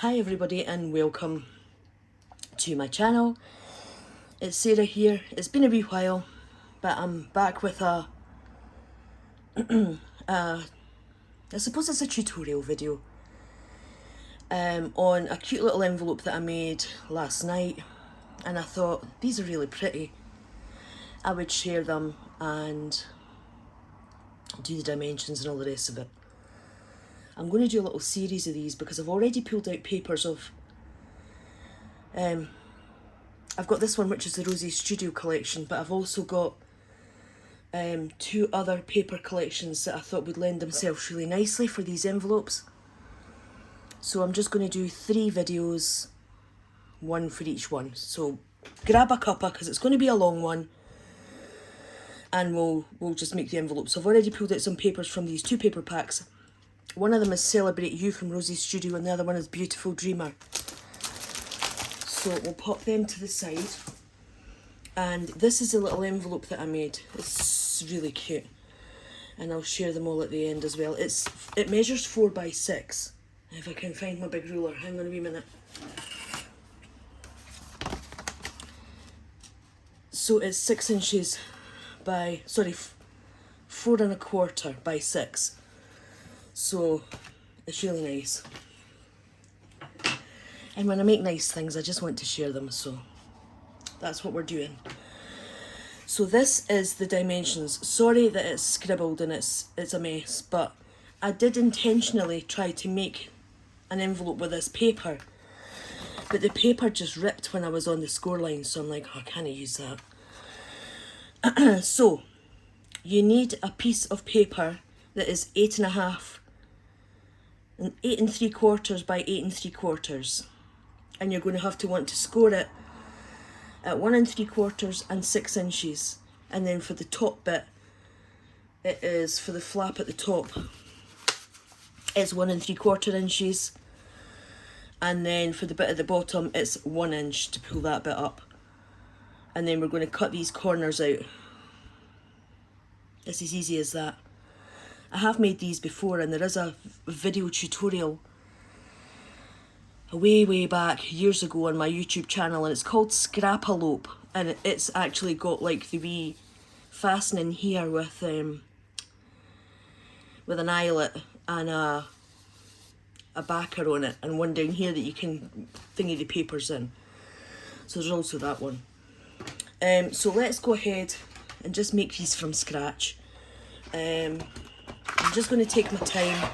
Hi everybody and welcome to my channel. It's Sarah here. It's been a wee while, but I'm back with I suppose it's a tutorial video on a cute little envelope that I made last night, and I thought these are really pretty. I would share them and do the dimensions and all the rest of it. I'm going to do a little series of these because I've already pulled out papers of I've got this one, which is the Rosie Studio collection, but I've also got two other paper collections that I thought would lend themselves really nicely for these envelopes. So I'm just going to do 3 videos, one for each one. So grab a cuppa because it's going to be a long one, and we'll just make the envelopes. So I've already pulled out some papers from these 2 paper packs. One of them is Celebrate You from Rosie Studio, and the other one is Beautiful Dreamer. So we'll pop them to the side. And this is a little envelope that I made. It's really cute. And I'll share them all at the end as well. It measures 4 by 6. If I can find my big ruler. Hang on a wee minute. So it's 6 inches by, 4 1/4 by 6. So it's really nice. And when I make nice things, I just want to share them, so that's what we're doing. So this is the dimensions. Sorry that it's scribbled and it's a mess, but I did intentionally try to make an envelope with this paper, but the paper just ripped when I was on the score line, so I'm like, oh, I can't use that. So you need a piece of paper that is 8 3/4 by 8 3/4, and you're going to have to want to score it at 1 3/4 and 6 inches. And then for the top bit, it is, for the flap at the top, it's 1 3/4 inches, and then for the bit at the bottom it's 1 inch to pull that bit up. And then we're going to cut these corners out. It's as easy as that. I have made these before, and there is a video tutorial way back years ago on my YouTube channel, and it's called Scrap-a-lope, and it's actually got like the wee fastening here with an eyelet and a backer on it, and one down here that you can thingy the papers in. So there's also that one. So let's go ahead and just make these from scratch. I'm just going to take my time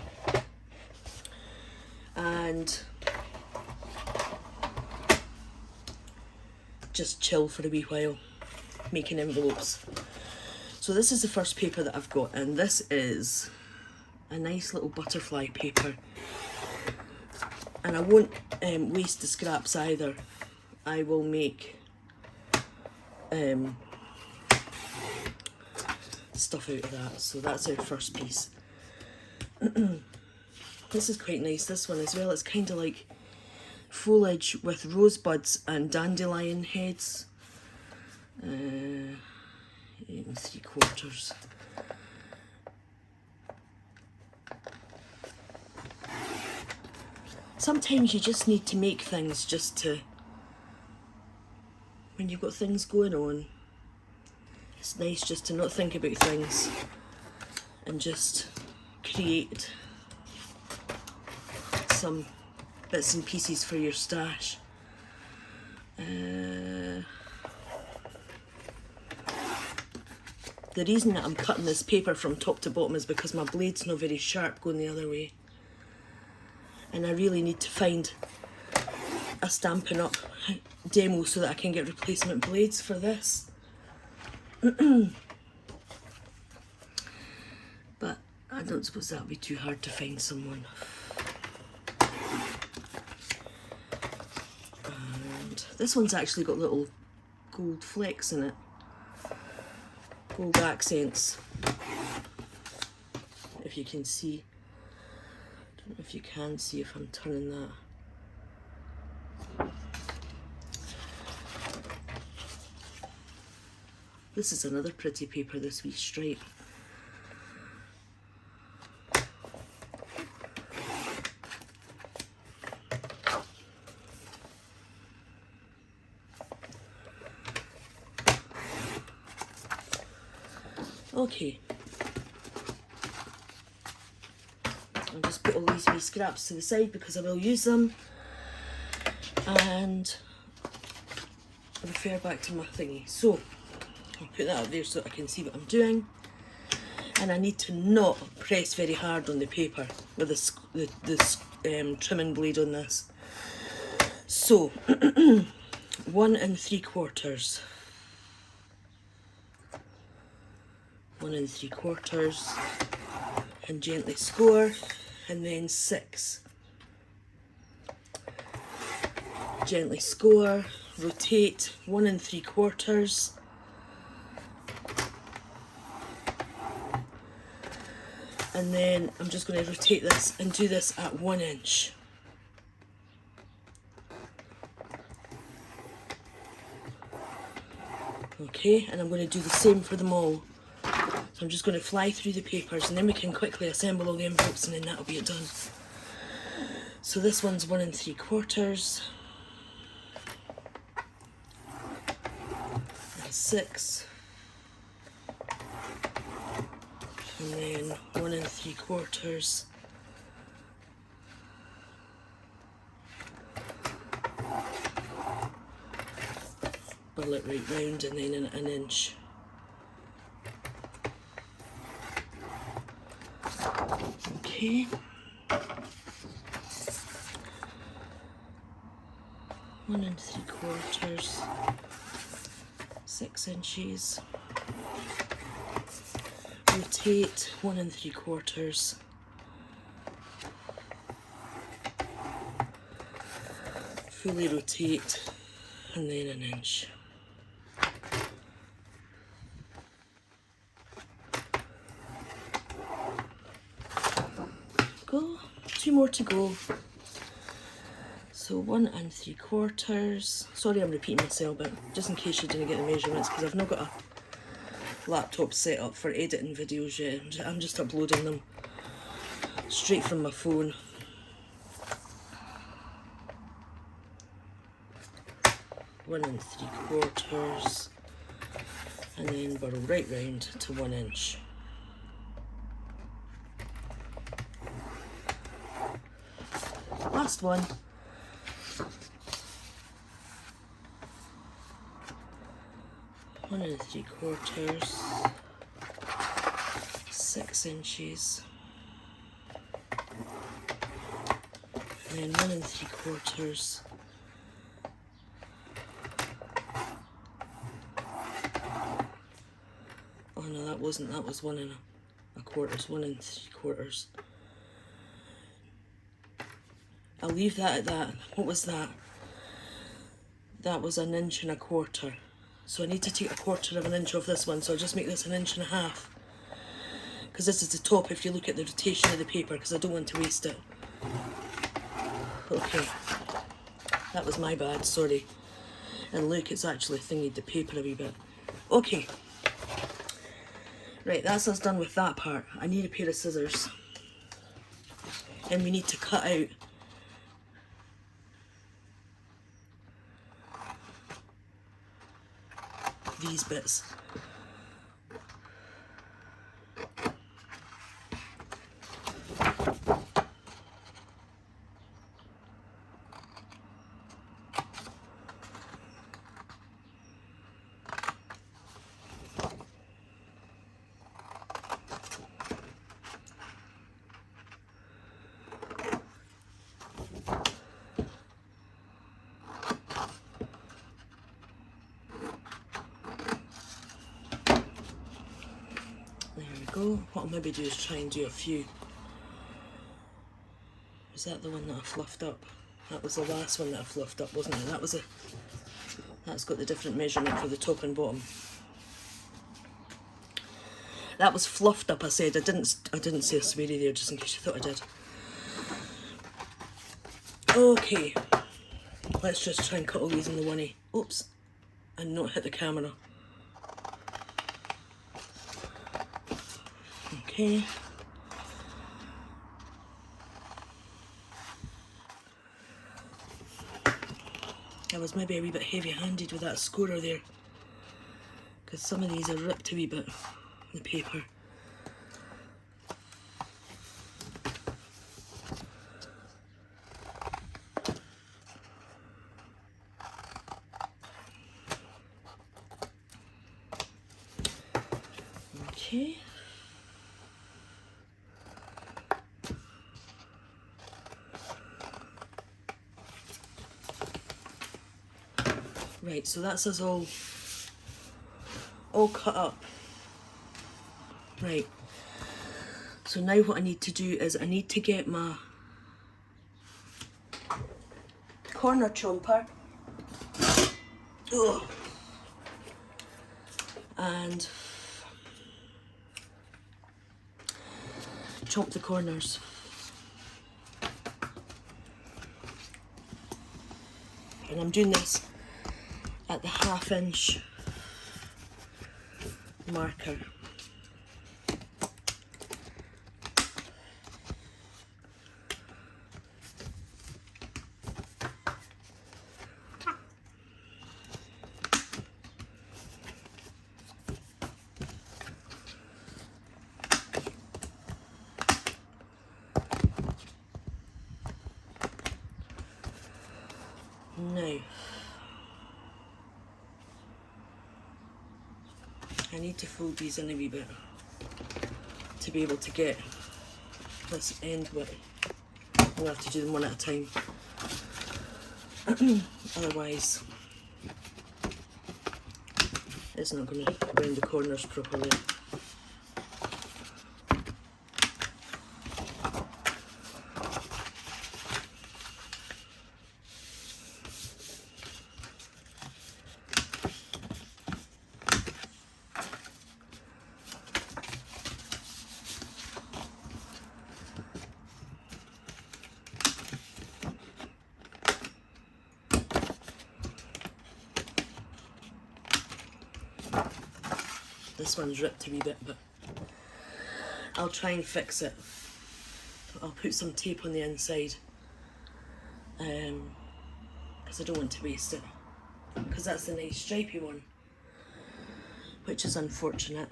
and just chill for a wee while making envelopes. So this is the first paper that I've got, and this is a nice little butterfly paper, and I won't waste the scraps either. I will make stuff out of that. So that's our first piece. This is quite nice, this one as well. It's kind of like foliage with rosebuds and dandelion heads. 8 3/4. Sometimes you just need to make things just to, when you've got things going on, it's nice just to not think about things and just create some bits and pieces for your stash. The reason that I'm cutting this paper from top to bottom is because my blade's not very sharp going the other way, and I really need to find a Stampin' Up demo so that I can get replacement blades for this. But I don't suppose that would be too hard to find someone. And this one's actually got little gold flecks in it. Gold accents, if you can see. I don't know if you can see if I'm turning that. This is another pretty paper, this wee stripe. Okay. I'll just put all these wee scraps to the side because I will use them. And refer back to my thingy. So I'll put that up there so I can see what I'm doing. And I need to not press very hard on the paper with the trimming blade on this. So 1 3/4, 1 3/4, and gently score, and then 6. Gently score, rotate, 1 3/4, and then I'm just going to rotate this and do this at 1 inch. Okay, and I'm going to do the same for them all. So I'm just going to fly through the papers and then we can quickly assemble all the envelopes and then that'll be it done. So this one's 1 3/4, and 6, and then 1 3/4, pull it right round and then in an inch. Okay. 1 3/4, 6 inches. Rotate, 1 3/4. Fully rotate, and then an inch. Go. 2 more to go. So 1 3/4. Sorry I'm repeating myself, but just in case you didn't get the measurements, because I've not got a laptop set up for editing videos yet. I'm just uploading them straight from my phone. One 3/4, and then burrow right round to 1 inch. Last one. 1 3/4, 6 inches, and then 1 3/4. Oh no, that wasn't, that was 1 1/4, 1 3/4. I'll leave that at that. What was that? That was 1 1/4 inch. So I need to take 1/4 of an inch off this one, so I'll just make this 1.5 inches. Because this is the top if you look at the rotation of the paper, because I don't want to waste it. Okay. That was my bad, sorry. And look, it's actually thingied the paper a wee bit. Okay. Right, that's us done with that part. I need a pair of scissors. And we need to cut out these bits. What I'll maybe do is try and do a few. Was that the one that I fluffed up? That was the last one that I fluffed up, wasn't it? That's got the different measurement for the top and bottom. That was fluffed up, I said. I didn't say a sweary there, just in case you thought I did. Okay. Let's just try and cut all these in the one. Oops. And not hit the camera. Okay. I was maybe a wee bit heavy-handed with that scorer there, because some of these are ripped a wee bit. the paper. Okay. Right, so that's us all cut up. Right, so now what I need to do is I need to get my corner chomper. Ugh. And chop the corners. And I'm doing this at the 1/2 inch marker. Now, I need to fold these in a wee bit to be able to get this end width. I'm going to have to do them one at a time. Otherwise, it's not going to round the corners properly. This one's ripped a wee bit, but I'll try and fix it. I'll put some tape on the inside because I don't want to waste it, because that's the nice stripy one, which is unfortunate.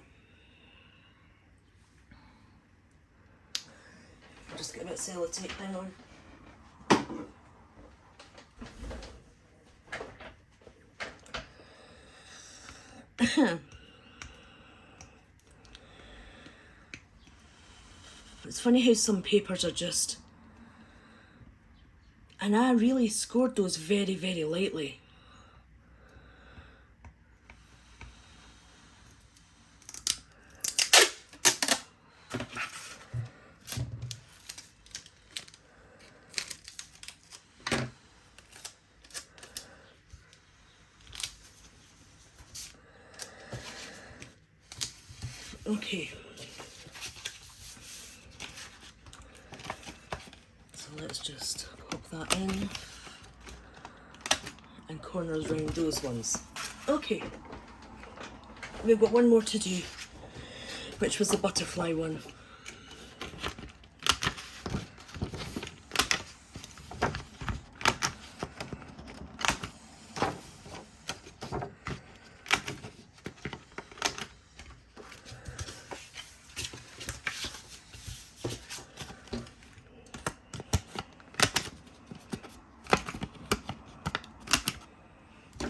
I'll just get a bit of sellotape, hang on. It's funny how some papers are just, and I really scored those very, very lightly. Okay. So let's just pop that in and corners round those ones. Okay. We've got one more to do, which was the butterfly one.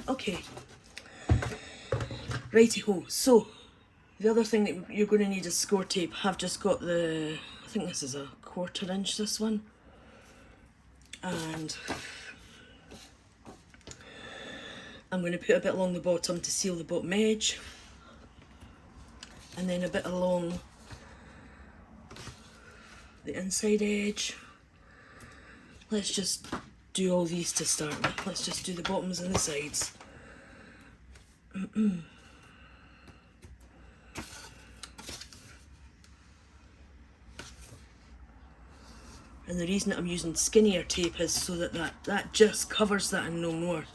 Okay, righty-ho. So, the other thing that you're going to need is score tape. I've just got the, I think this is a 1/4 inch, this one. And I'm going to put a bit along the bottom to seal the bottom edge. And then a bit along the inside edge. Let's just do all these to start with. Let's just do the bottoms and the sides. And the reason that I'm using skinnier tape is so that that just covers that and no more.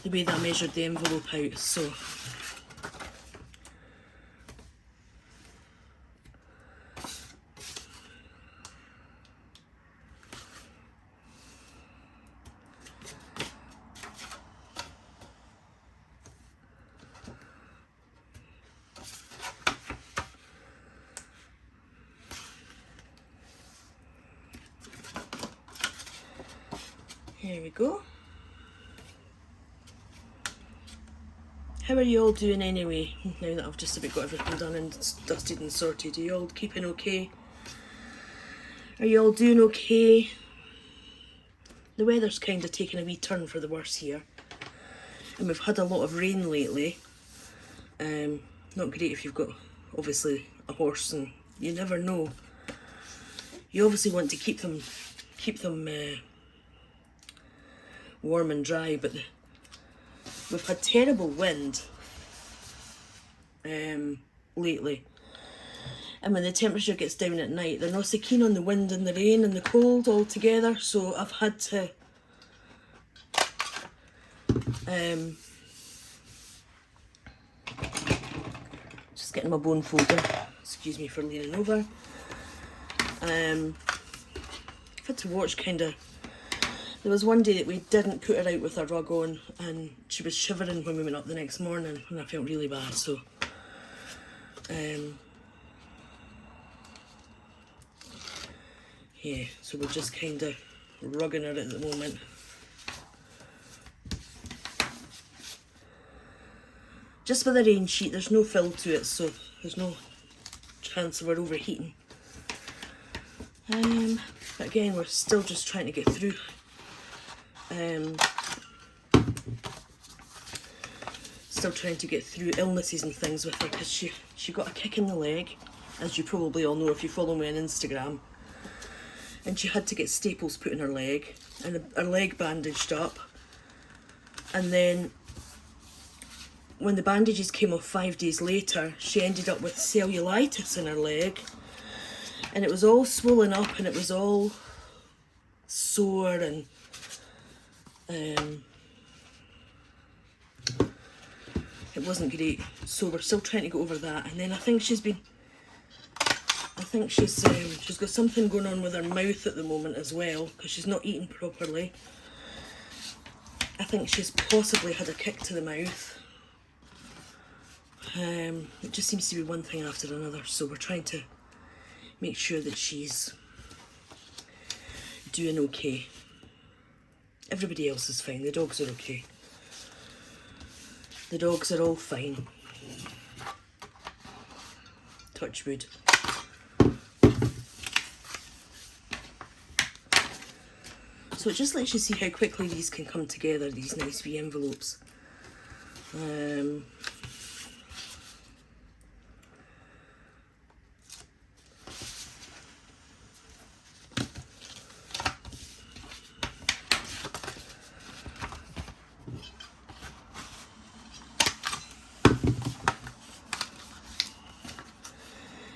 The way that I measured the envelope out, so. There we go. How are you all doing anyway, now that I've just about got everything done and dusted and sorted? Are you all keeping okay? Are you all doing okay? The weather's kind of taken a wee turn for the worse here. And we've had a lot of rain lately. Not great if you've got, obviously, a horse, and you never know. You obviously want to keep them warm and dry, but we've had terrible wind lately. And when the temperature gets down at night, they're not so keen on the wind and the rain and the cold all together, so I've had to just getting my bone folder, excuse me for leaning over. I've had to watch there was one day that we didn't put her out with her rug on and she was shivering when we went up the next morning, and I felt really bad, so yeah, so we're just kind of rugging her at the moment. Just with a rain sheet, there's no fill to it, so there's no chance of her overheating. But again, we're still just trying to get through. Still trying to get through illnesses and things with her, because she got a kick in the leg, as you probably all know if you follow me on Instagram. And she had to get staples put in her leg, and her leg bandaged up. And then when the bandages came off 5 days later, she ended up with cellulitis in her leg. And it was all swollen up and it was all sore, and it wasn't great. So we're still trying to go over that. And then I think she's got something going on with her mouth at the moment as well, because she's not eating properly. I think she's possibly had a kick to the mouth. It just seems to be one thing after another, so we're trying to make sure that she's doing okay. Everybody else is fine. The dogs are okay. The dogs are all fine. Touch wood. So it just lets you see how quickly these can come together, these nice wee envelopes.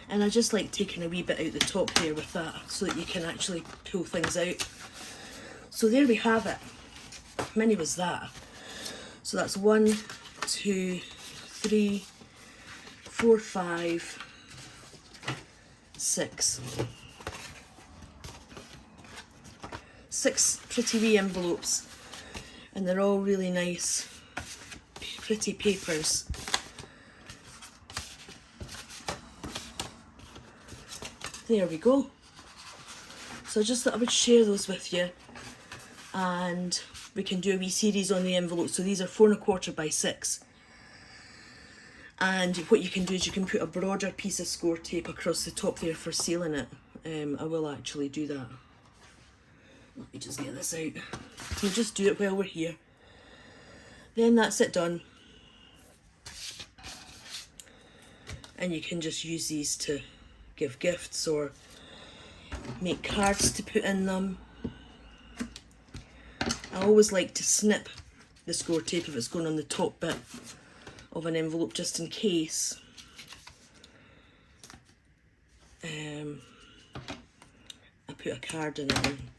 And I just like taking a wee bit out the top there with that, so that you can actually pull things out. So there we have it. How many was that? So that's 1, 2, 3, 4, 5, 6. 6 pretty wee envelopes, and they're all really nice, pretty papers. There we go. So I just thought I would share those with you, and we can do a wee series on the envelopes. So these are 4 1/4 by 6. And what you can do is you can put a broader piece of score tape across the top there for sealing it. I will actually do that. Let me just get this out. We'll just do it while we're here. Then that's it done. And you can just use these to give gifts or make cards to put in them. I always like to snip the score tape if it's going on the top bit of an envelope, just in case I put a card in it and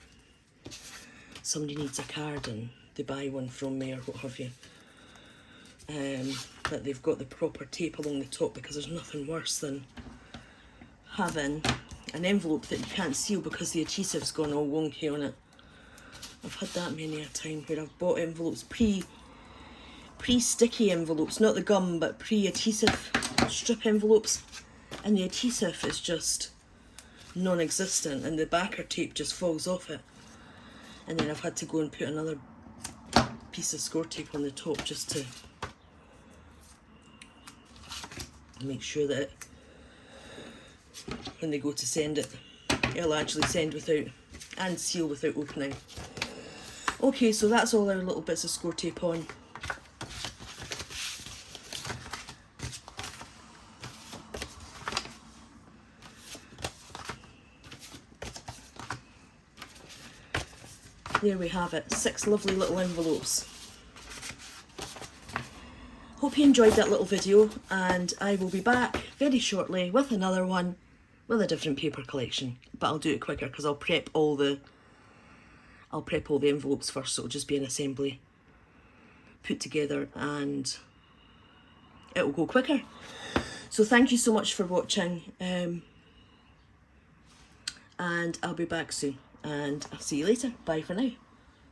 somebody needs a card and they buy one from me or what have you, that they've got the proper tape along the top, because there's nothing worse than having an envelope that you can't seal because the adhesive's gone all wonky on it. I've had that many a time where I've bought envelopes, pre-sticky envelopes, not the gum, but pre-adhesive strip envelopes, and the adhesive is just non-existent and the backer tape just falls off it. And then I've had to go and put another piece of score tape on the top just to make sure that when they go to send it, it'll actually send without and seal without opening. Okay, so that's all our little bits of score tape on. There we have it, 6 lovely little envelopes. Hope you enjoyed that little video, and I will be back very shortly with another one with a different paper collection. But I'll do it quicker because I'll prep all the envelopes first, so it'll just be an assembly put together and it will go quicker. So thank you so much for watching, and I'll be back soon, and I'll see you later. Bye for now.